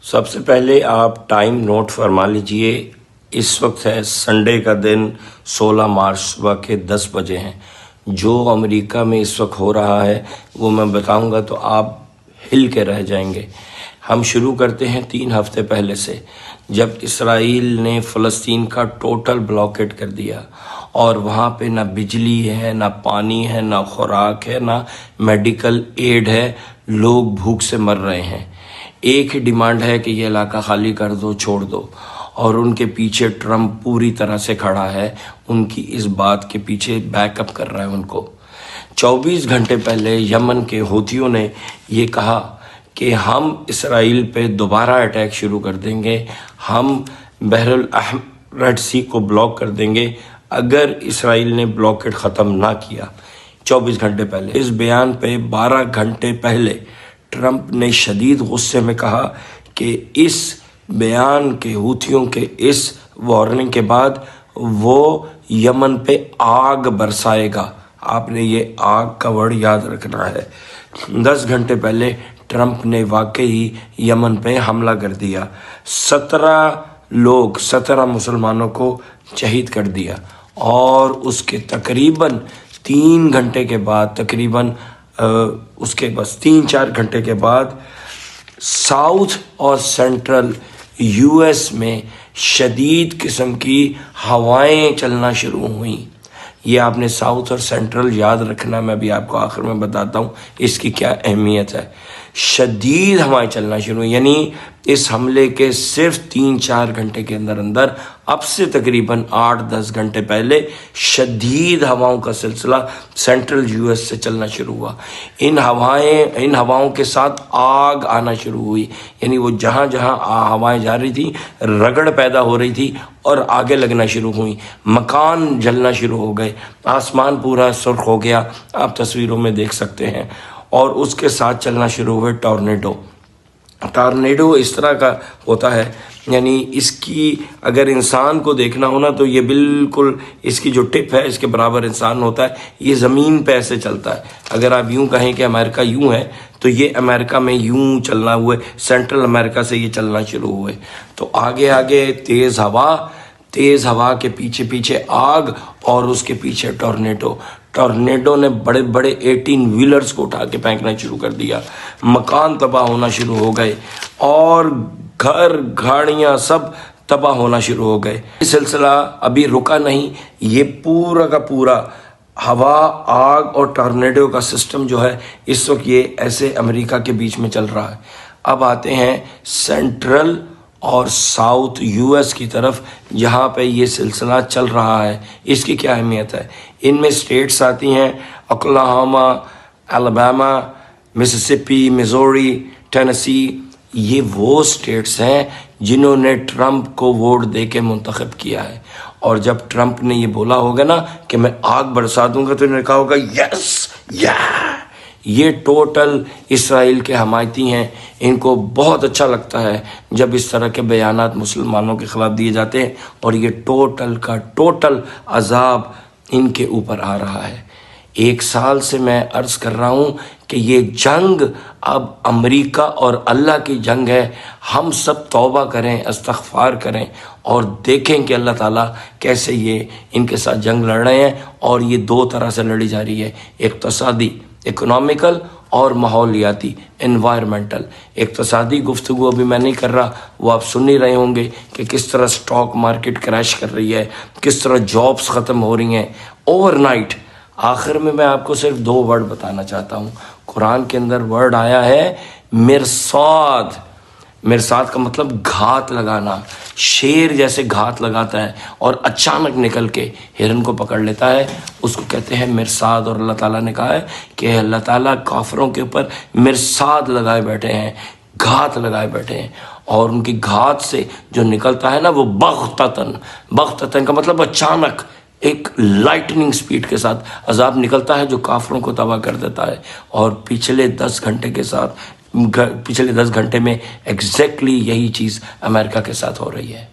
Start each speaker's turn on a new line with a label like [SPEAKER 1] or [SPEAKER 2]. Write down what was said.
[SPEAKER 1] سب سے پہلے آپ ٹائم نوٹ فرما لیجئے، اس وقت ہے سنڈے کا دن، 16 مارچ صبح کے 10 بجے ہیں۔ جو امریکہ میں اس وقت ہو رہا ہے وہ میں بتاؤں گا تو آپ ہل کے رہ جائیں گے۔ ہم شروع کرتے ہیں 3 ہفتے پہلے سے، جب اسرائیل نے فلسطین کا ٹوٹل بلاکیٹ کر دیا اور وہاں پہ نہ بجلی ہے، نہ پانی ہے، نہ خوراک ہے، نہ میڈیکل ایڈ ہے، لوگ بھوک سے مر رہے ہیں۔ ایک ہی ڈیمانڈ ہے کہ یہ علاقہ خالی کر دو، چھوڑ دو، اور ان کے پیچھے ٹرمپ پوری طرح سے کھڑا ہے، ان کی اس بات کے پیچھے بیک اپ کر رہا ہے ان کو۔ 24 گھنٹے پہلے یمن کے ہوتھیوں نے یہ کہا کہ ہم اسرائیل پہ دوبارہ اٹیک شروع کر دیں گے، ہم بحر الاحمر ریڈ سی کو بلاک کر دیں گے اگر اسرائیل نے بلاکیٹ ختم نہ کیا۔ 24 گھنٹے پہلے اس بیان پہ 12 گھنٹے پہلے ٹرمپ نے شدید غصے میں کہا کہ اس بیان کے ہوتھیوں کے اس وارننگ کے بعد وہ یمن پہ آگ برسائے گا۔ آپ نے یہ آگ کا ورڈ یاد رکھنا ہے۔ 10 گھنٹے پہلے ٹرمپ نے واقعی یمن پہ حملہ کر دیا، 17 مسلمانوں کو شہید کر دیا، اور اس کے تقریباً 3 گھنٹے کے بعد اس کے بس 3-4 گھنٹے کے بعد ساؤتھ اور سینٹرل یو ایس میں شدید قسم کی ہوائیں چلنا شروع ہوئیں۔ یہ آپ نے ساؤتھ اور سینٹرل یاد رکھنا، میں بھی آپ کو آخر میں بتاتا ہوں اس کی کیا اہمیت ہے۔ شدید ہوائیں چلنا شروع ہوئی، یعنی اس حملے کے صرف 3-4 گھنٹے کے اندر اب سے تقریباً 8-10 گھنٹے پہلے شدید ہواؤں کا سلسلہ سینٹرل یو ایس سے چلنا شروع ہوا۔ ان ہواؤں کے ساتھ آگ آنا شروع ہوئی، یعنی وہ جہاں جہاں ہوائیں جا رہی تھیں رگڑ پیدا ہو رہی تھی اور آگے لگنا شروع ہوئی، مکان جلنا شروع ہو گئے، آسمان پورا سرخ ہو گیا، آپ تصویروں میں دیکھ سکتے ہیں۔ اور اس کے ساتھ چلنا شروع ہوئے ٹارنیڈو اس طرح کا ہوتا ہے، یعنی اس کی اگر انسان کو دیکھنا ہو نا تو یہ بالکل اس کی جو ٹپ ہے اس کے برابر انسان ہوتا ہے، یہ زمین پہ ایسے چلتا ہے۔ اگر آپ یوں کہیں کہ امریکہ یوں ہے تو یہ امریکہ میں یوں چلنا ہوئے، سینٹرل امریکہ سے یہ چلنا شروع ہوئے، تو آگے تیز ہوا کے پیچھے آگ، اور اس کے پیچھے ٹورنیڈو نے بڑے 18 ویلرز کو اٹھا کے پھینکنا شروع کر دیا، مکان تباہ ہونا شروع ہو گئے، اور گھر گاڑیاں سب تباہ ہونا شروع ہو گئے۔ یہ سلسلہ ابھی رکا نہیں، یہ پورا کا پورا ہوا، آگ اور ٹورنیڈو کا سسٹم جو ہے اس وقت یہ ایسے امریکہ کے بیچ میں چل رہا ہے۔ اب آتے ہیں سینٹرل اور ساؤتھ یو ایس کی طرف، جہاں پہ یہ سلسلہ چل رہا ہے۔ اس کی کیا اہمیت ہے؟ ان میں اسٹیٹس آتی ہیں اوکلاہوما، الاباما، مسیسپی، میزوری، ٹینیسی۔ یہ وہ اسٹیٹس ہیں جنہوں نے ٹرمپ کو ووٹ دے کے منتخب کیا ہے، اور جب ٹرمپ نے یہ بولا ہوگا نا کہ میں آگ برسا دوں گا تو انہوں نے کہا ہوگا یس یا۔ یہ ٹوٹل اسرائیل کے حمایتی ہیں، ان کو بہت اچھا لگتا ہے جب اس طرح کے بیانات مسلمانوں کے خلاف دیے جاتے ہیں، اور یہ ٹوٹل کا ٹوٹل عذاب ان کے اوپر آ رہا ہے۔ 1 سال سے میں عرض کر رہا ہوں کہ یہ جنگ اب امریکہ اور اللہ کی جنگ ہے۔ ہم سب توبہ کریں، استغفار کریں، اور دیکھیں کہ اللہ تعالیٰ کیسے یہ ان کے ساتھ جنگ لڑ رہے ہیں، اور یہ 2 طرح سے لڑی جا رہی ہے، اقتصادی، اکنامیکل، اور ماحولیاتی، انوائرمنٹل۔ اقتصادی گفتگو ابھی میں نہیں کر رہا، وہ آپ سن ہی رہے ہوں گے کہ کس طرح سٹاک مارکیٹ کریش کر رہی ہے، کس طرح جابس ختم ہو رہی ہیں اوور نائٹ۔ آخر میں آپ کو صرف 2 ورڈ بتانا چاہتا ہوں۔ قرآن کے اندر ورڈ آیا ہے مرصاد۔ مرصاد کا مطلب گھات لگانا، شیر جیسے گھات لگاتا ہے اور اچانک نکل کے ہرن کو پکڑ لیتا ہے، اس کو کہتے ہیں مرصاد۔ اور اللہ تعالیٰ نے کہا ہے کہ اللہ تعالیٰ کافروں کے اوپر مرصاد لگائے بیٹھے ہیں، گھات لگائے بیٹھے ہیں، اور ان کی گھات سے جو نکلتا ہے نا وہ بغتتاً کا مطلب اچانک ایک لائٹننگ سپیڈ کے ساتھ عذاب نکلتا ہے جو کافروں کو تباہ کر دیتا ہے۔ اور پچھلے 10 گھنٹے میں ایگزیکٹلی یہی چیز امریکہ کے ساتھ ہو رہی ہے۔